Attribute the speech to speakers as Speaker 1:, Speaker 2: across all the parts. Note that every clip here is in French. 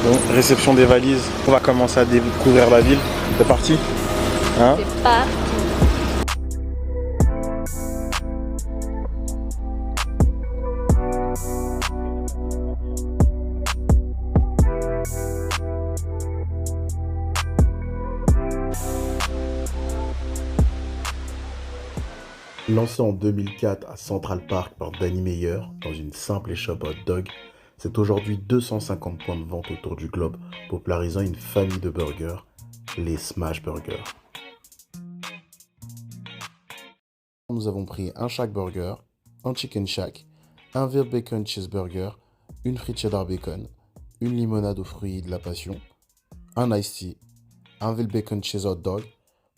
Speaker 1: Bon, réception des valises, on va commencer à découvrir la ville. C'est parti, hein?
Speaker 2: C'est parti.
Speaker 3: Lancé en 2004 à Central Park par Danny Meyer dans une simple échoppe hot dog, c'est aujourd'hui 250 points de vente autour du globe, popularisant une famille de burgers, les Smash Burgers. Nous avons pris un Shack Burger, un Chicken Shack, un Veal Bacon Cheeseburger, une frite cheddar bacon, une limonade aux fruits de la passion, un iced tea, un Veal Bacon Cheese Hot Dog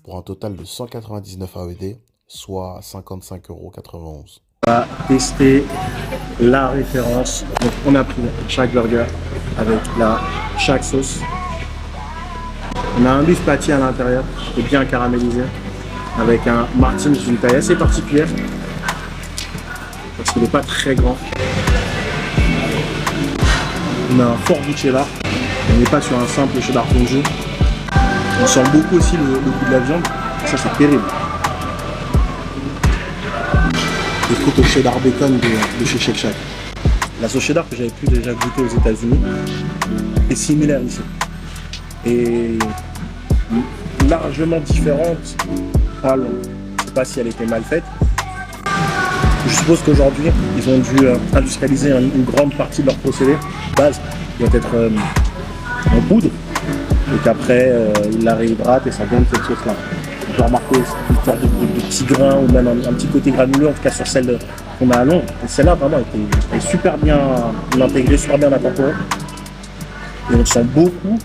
Speaker 3: pour un total de 199 AED, soit 55,91 €.
Speaker 1: On va tester la référence. Donc on a pris Shack Burger avec la Shack sauce. On a un beef patty à l'intérieur qui est bien caramélisé avec un Martins d'une taille assez particulière parce qu'il n'est pas très grand. On a un fort goût de cheddar. On n'est pas sur un simple cheddar fondu. On sent beaucoup aussi le goût de la viande. Ça c'est terrible. Les frites au cheddar bacon de chez Shake Shack. La sauce cheddar que j'avais pu déjà goûter aux États-Unis est similaire ici. Et largement différente. Je ne sais pas si elle était mal faite. Je suppose qu'aujourd'hui, ils ont dû industrialiser une grande partie de leur procédé. De base, doit être en poudre. Et qu'après, ils la réhydratent et ça donne cette sauce-là. On peut remarquer une sorte de petits grains ou même un petit côté granuleux, en tout cas sur celle qu'on a à Londres. Et celle-là, vraiment, elle est super bien intégrée, super bien incorporée. Et on sent beaucoup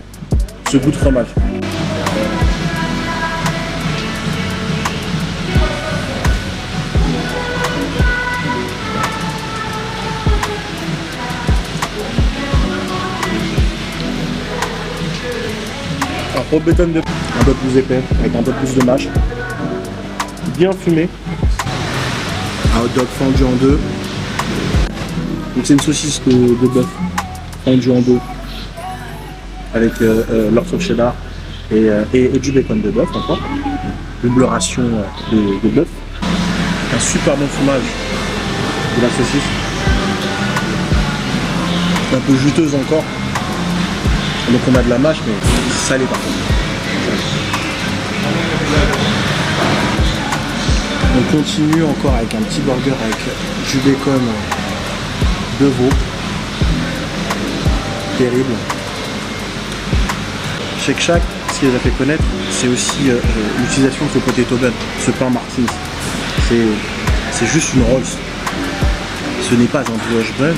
Speaker 1: ce goût de fromage. Un gros bacon un peu plus épais, avec un peu plus de mâche. Bien fumé. Un hot dog fendu en deux. Donc c'est une saucisse de bœuf fendue en deux. Avec leur sauce cheddar et du bacon de bœuf encore. Double ration de bœuf. Un super bon fromage de la saucisse. Un peu juteuse encore. Donc on a de la mâche mais salée par contre. On continue encore avec un petit burger avec du bacon de veau. Terrible. Shake Shack, ce qui les a fait connaître, c'est aussi l'utilisation de ce potato bun, ce pain Martins. C'est juste une Rolls. Ce n'est pas un brioche bun,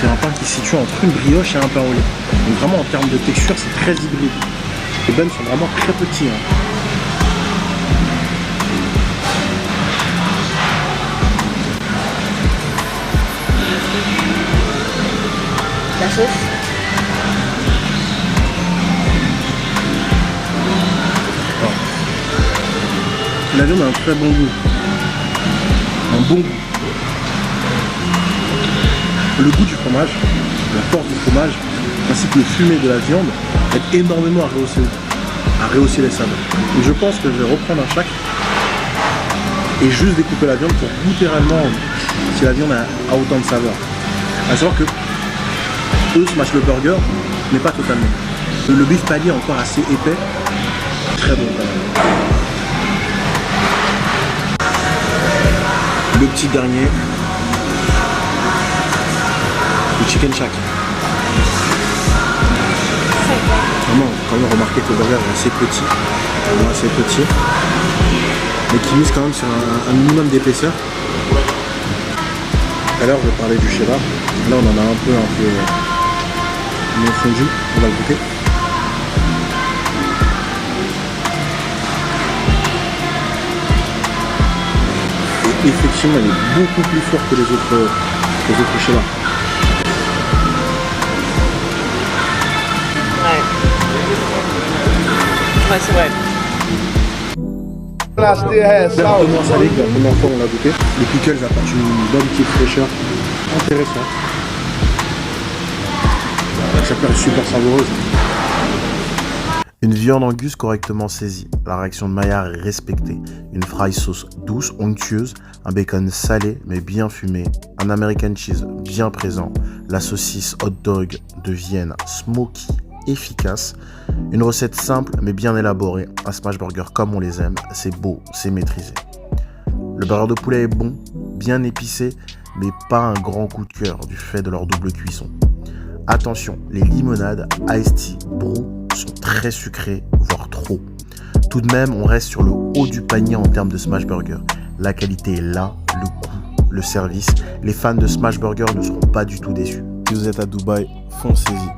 Speaker 1: c'est un pain qui se situe entre une brioche et un pain au lait. Donc vraiment en termes de texture, c'est très hybride. Les buns sont vraiment très petits.
Speaker 2: La sauce.
Speaker 1: La viande a un très bon goût. Un bon goût. Le goût du fromage, la force du fromage, ainsi que le fumé de la viande, aide énormément à rehausser les saveurs. Donc je pense que je vais reprendre un Shack et juste découper la viande pour goûter réellement si la viande a autant de saveur. À savoir que eux, Smash le burger, mais pas totalement. Le beef patty est encore assez épais, très bon quand même. Le petit dernier, le Chicken Shack. Vraiment, quand même remarquer que le burger est assez petit, vraiment assez petit, mais qui mise quand même sur un minimum d'épaisseur. Tout à l'heure, je parlais du cheddar. Là, on en a un peu fondu. On va le goûter. Et effectivement, elle est beaucoup plus forte que les autres cheddar.
Speaker 2: Ouais, c'est vrai.
Speaker 1: Vraiment salé, la première fois on l'a goûté. Les pickles apportent une bonne petite fraîcheur. Intéressant. La chapelure est super savoureuse.
Speaker 3: Une viande angus correctement saisie, la réaction de Maillard est respectée, une fry sauce douce, onctueuse, un bacon salé mais bien fumé, un American cheese bien présent, la saucisse hot dog de Vienne smoky, efficace, une recette simple mais bien élaborée, un smash burger comme on les aime, c'est beau, c'est maîtrisé. Le burger de poulet est bon, bien épicé, mais pas un grand coup de cœur du fait de leur double cuisson. Attention, les limonades Iced Tea Brew sont très sucrées, voire trop. Tout de même, on reste sur le haut du panier en termes de smash burger. La qualité est là, le goût, le service. Les fans de smash burger ne seront pas du tout déçus. Si vous êtes à Dubaï, foncez-y.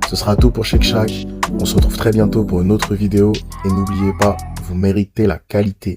Speaker 3: Ce sera tout pour Shake Shack. On se retrouve très bientôt pour une autre vidéo. Et n'oubliez pas, vous méritez la qualité.